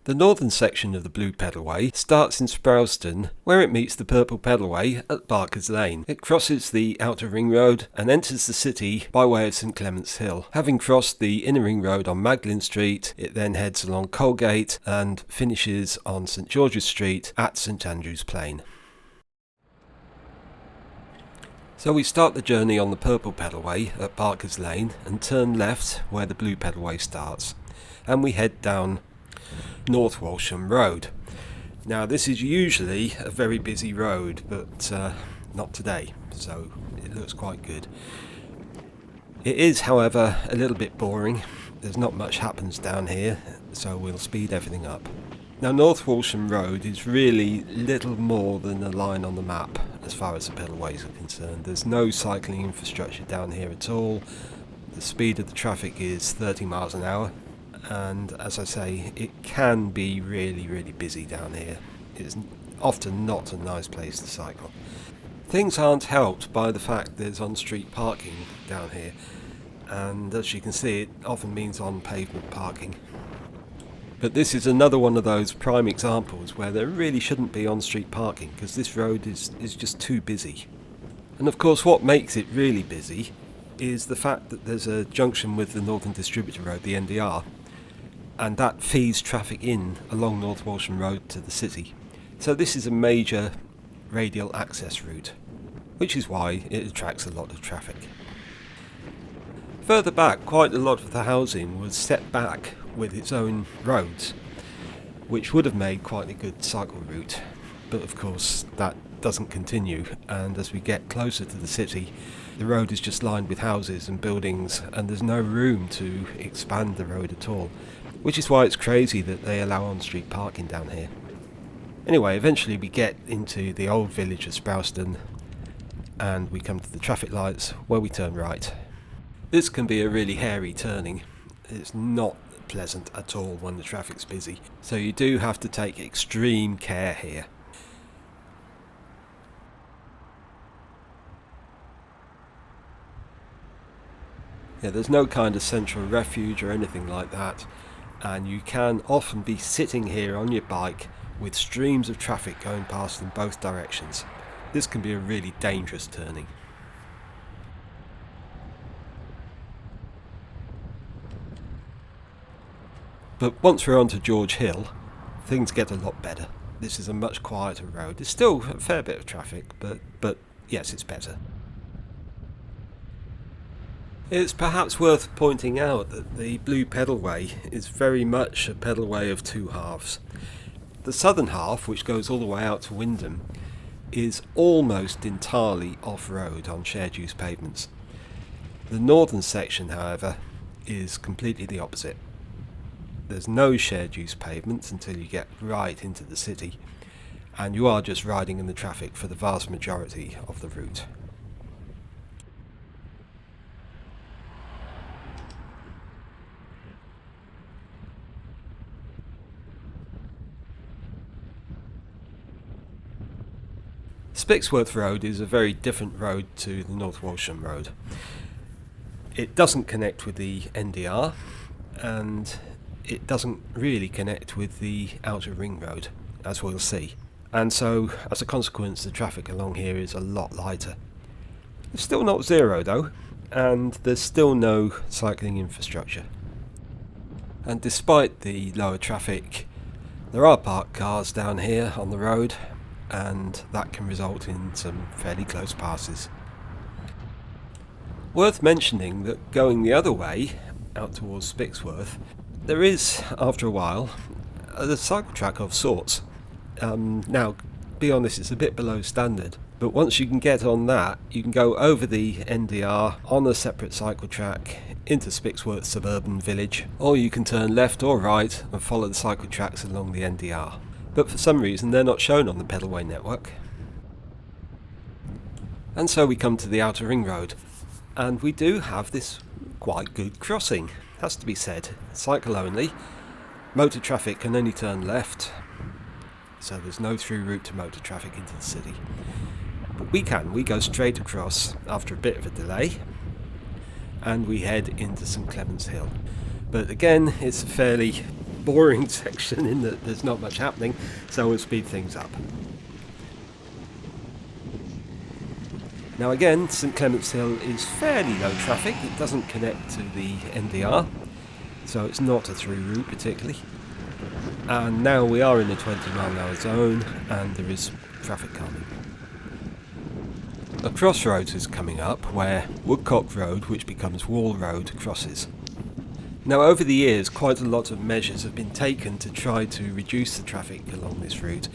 The northern section of the Blue Pedalway starts in Sprowston, where it meets the Purple Pedalway at Barker's Lane. It crosses the outer ring road and enters the city by way of St Clements Hill. Having crossed the inner ring road on Magdalen Street, it then heads along Colegate and finishes on St George's Street at St Andrew's Plain. So we start the journey on the Purple Pedalway at Barker's Lane and turn left where the Blue Pedalway starts, and we head down North Walsham Road. Now this is usually a very busy road, but not today, so it looks quite good. It is, however, a little bit boring. There's not much happens down here, so we'll speed everything up. Now North Walsham Road is really little more than a line on the map as far as the pedalways are concerned. There's no cycling infrastructure down here at all. The speed of the traffic is 30 miles an hour. And as I say, it can be really busy down here. It's often not a nice place to cycle. Things aren't helped by the fact there's on-street parking down here, and as you can see, it often means on-pavement parking. But this is another one of those prime examples where there really shouldn't be on-street parking, because this road is just too busy. And of course what makes it really busy is the fact that there's a junction with the Northern Distributor Road, the NDR, and that feeds traffic in along North Walsham Road to the city. So this is a major radial access route, which is why it attracts a lot of traffic. Further back, quite a lot of the housing was set back with its own roads, which would have made quite a good cycle route, but of course that doesn't continue, and as we get closer to the city, the road is just lined with houses and buildings, and there's no room to expand the road at all. Which is why it's crazy that they allow on-street parking down here. Anyway, eventually we get into the old village of Sprowston and we come to the traffic lights where we turn right. This can be a really hairy turning. It's not pleasant at all when the traffic's busy, so you do have to take extreme care here. Yeah, there's no kind of central refuge or anything like that. And you can often be sitting here on your bike with streams of traffic going past in both directions. This can be a really dangerous turning. But once we're onto George Hill, things get a lot better. This is a much quieter road. There's still a fair bit of traffic, but yes, it's better. It's perhaps worth pointing out that the Blue Pedalway is very much a pedalway of two halves. The southern half, which goes all the way out to Wyndham, is almost entirely off-road on shared use pavements. The northern section, however, is completely the opposite. There's no shared use pavements until you get right into the city, and you are just riding in the traffic for the vast majority of the route. Spixworth Road is a very different road to the North Walsham Road. It doesn't connect with the NDR, and it doesn't really connect with the outer ring road, as we'll see. And so, as a consequence, the traffic along here is a lot lighter. It's still not zero though, and there's still no cycling infrastructure. And despite the lower traffic, there are parked cars down here on the road, and that can result in some fairly close passes. Worth mentioning that going the other way, out towards Spixworth, there is, after a while, a cycle track of sorts. Now, be honest, it's a bit below standard, but once you can get on that, you can go over the NDR on a separate cycle track into Spixworth suburban village, or you can turn left or right and follow the cycle tracks along the NDR. But for some reason they're not shown on the pedalway network. And so we come to the outer ring road, and we do have this quite good crossing, has to be said. Cycle only, motor traffic can only turn left, so there's no through route to motor traffic into the city. But we go straight across after a bit of a delay, and we head into St Clements Hill. But again, it's a fairly boring section in that there's not much happening, so we'll speed things up. Now again, St Clements Hill is fairly low traffic. It doesn't connect to the NDR, so it's not a through route particularly. And now we are in the 20-mile-an-hour zone, and there is traffic calming. A crossroads is coming up where Woodcock Road, which becomes Wall Road, crosses. Now over the years, quite a lot of measures have been taken to try to reduce the traffic along this route,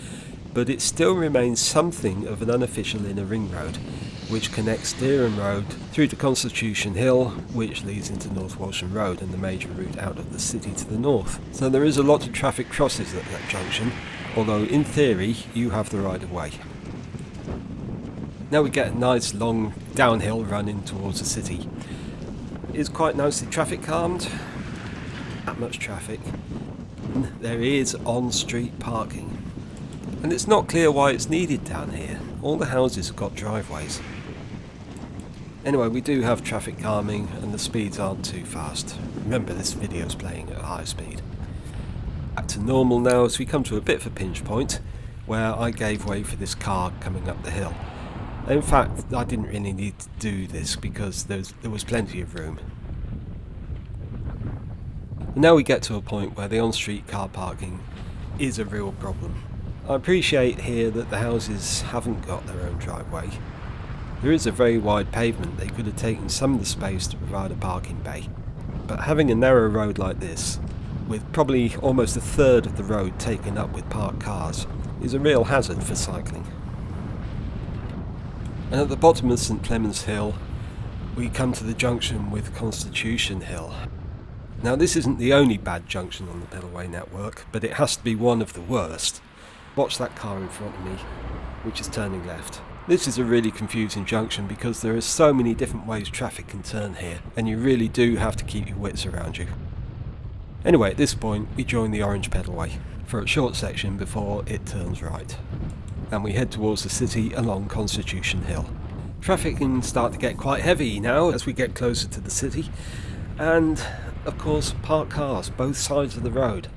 but it still remains something of an unofficial inner ring road, which connects Dereham Road through to Constitution Hill, which leads into North Walsham Road and the major route out of the city to the north. So there is a lot of traffic crosses at that junction, although in theory you have the right of way. Now we get a nice long downhill run in towards the city. It's quite nicely traffic calmed, not much traffic. There is on-street parking, and it's not clear why it's needed down here. All the houses have got driveways. Anyway, we do have traffic calming and the speeds aren't too fast. Remember, this video's playing at high speed. Back to normal now as we come to a bit of a pinch point where I gave way for this car coming up the hill. In fact, I didn't really need to do this because there was plenty of room. And now we get to a point where the on-street car parking is a real problem. I appreciate here that the houses haven't got their own driveway. There is a very wide pavement. They could have taken some of the space to provide a parking bay. But having a narrow road like this, with probably almost a third of the road taken up with parked cars, is a real hazard for cycling. And at the bottom of St Clements Hill, we come to the junction with Constitution Hill. Now this isn't the only bad junction on the pedalway network, but it has to be one of the worst. Watch that car in front of me, which is turning left. This is a really confusing junction because there are so many different ways traffic can turn here, and you really do have to keep your wits around you. Anyway, at this point we join the orange pedalway for a short section before it turns right, and we head towards the city along Constitution Hill. Traffic can start to get quite heavy now as we get closer to the city, and of course parked cars both sides of the road.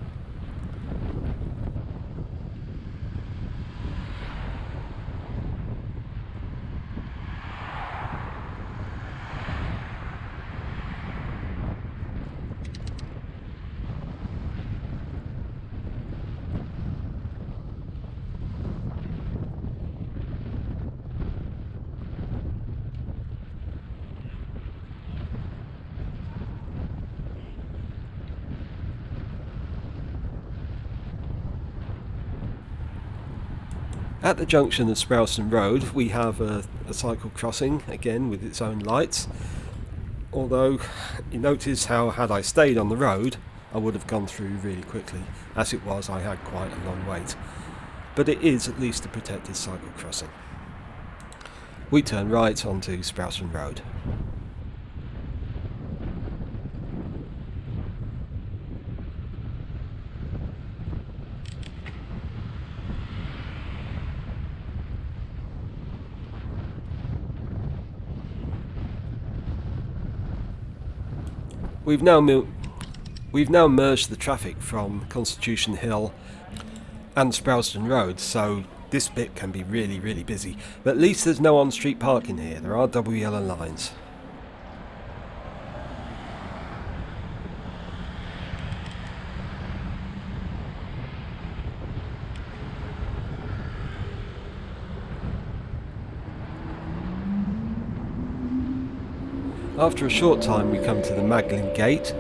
At the junction of Sprowston Road we have a cycle crossing, again with its own lights, although you notice how had I stayed on the road I would have gone through really quickly. As it was, I had quite a long wait, but it is at least a protected cycle crossing. We turn right onto Sprowston Road. We've now merged the traffic from Constitution Hill and Sprowston Road, so this bit can be really busy. But at least there's no on-street parking here. There are double yellow lines. After a short time we come to the Magdalen Gate,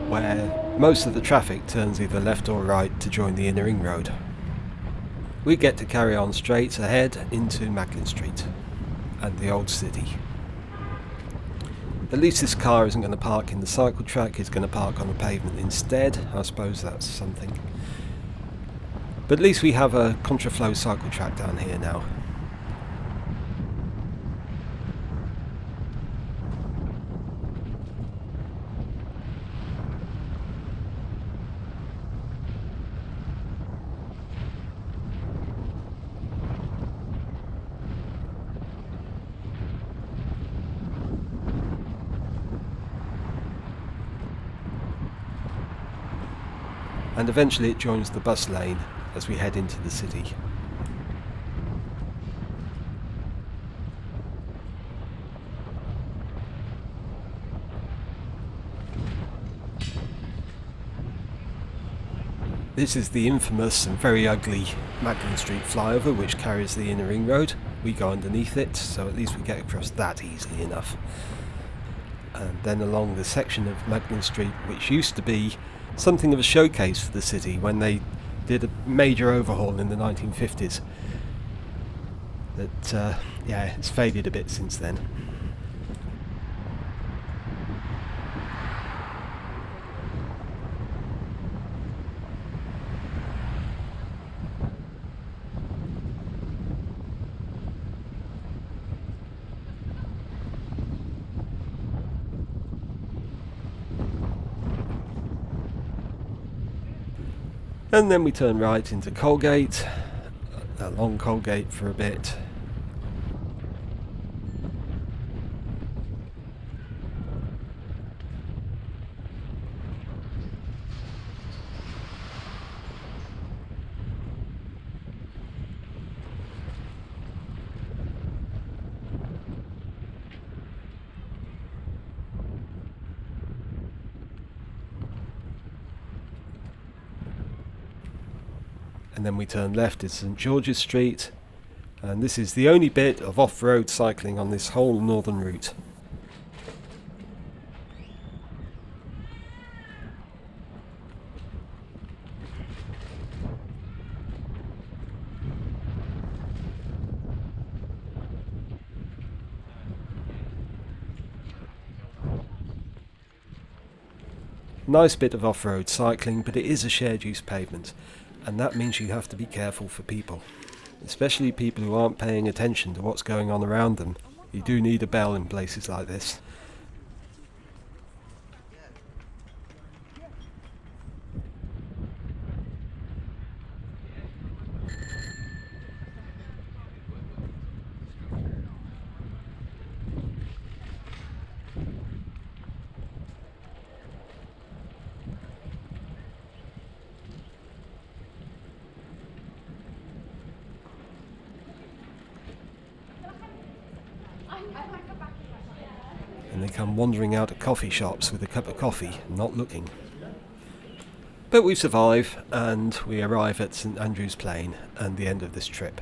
where most of the traffic turns either left or right to join the inner ring road. We get to carry on straight ahead into Magdalen Street and the old city. At least this car isn't going to park in the cycle track, it's going to park on the pavement instead. I suppose that's something. But at least we have a contraflow cycle track down here now. and eventually it joins the bus lane as we head into the city. This is the infamous and very ugly Magdalen Street flyover which carries the inner ring road. We go underneath it, so at least we get across that easily enough. And then along the section of Magdalen Street which used to be something of a showcase for the city when they did a major overhaul in the 1950s. But yeah, it's faded a bit since then. And then we turn right into Colegate, along Colegate for a bit. And then we turn left at St George's Street, and this is the only bit of off-road cycling on this whole northern route. Nice bit of off-road cycling, but it is a shared use pavement. And that means you have to be careful for people, especially people who aren't paying attention to what's going on around them. You do need a bell in places like this. And they come wandering out of coffee shops with a cup of coffee, not looking. But we survive, and we arrive at St Andrew's Plain and the end of this trip.